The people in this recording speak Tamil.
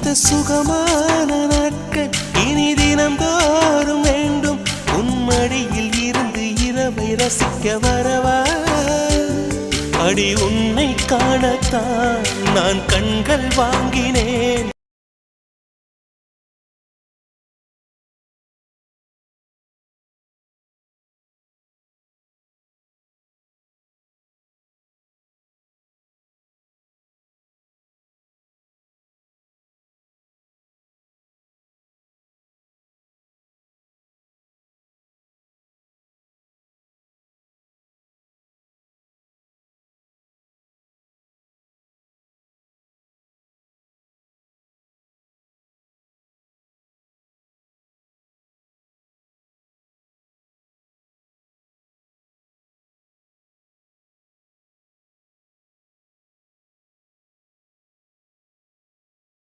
இந்த சுகமான நாட்கள் இனி தினந்தோறும் வேண்டும் உன்மடியில் இருந்து இரவை ரசிக்க வரவா அடி உன்னை காணத்தான் நான் கண்கள் வாங்கினேன்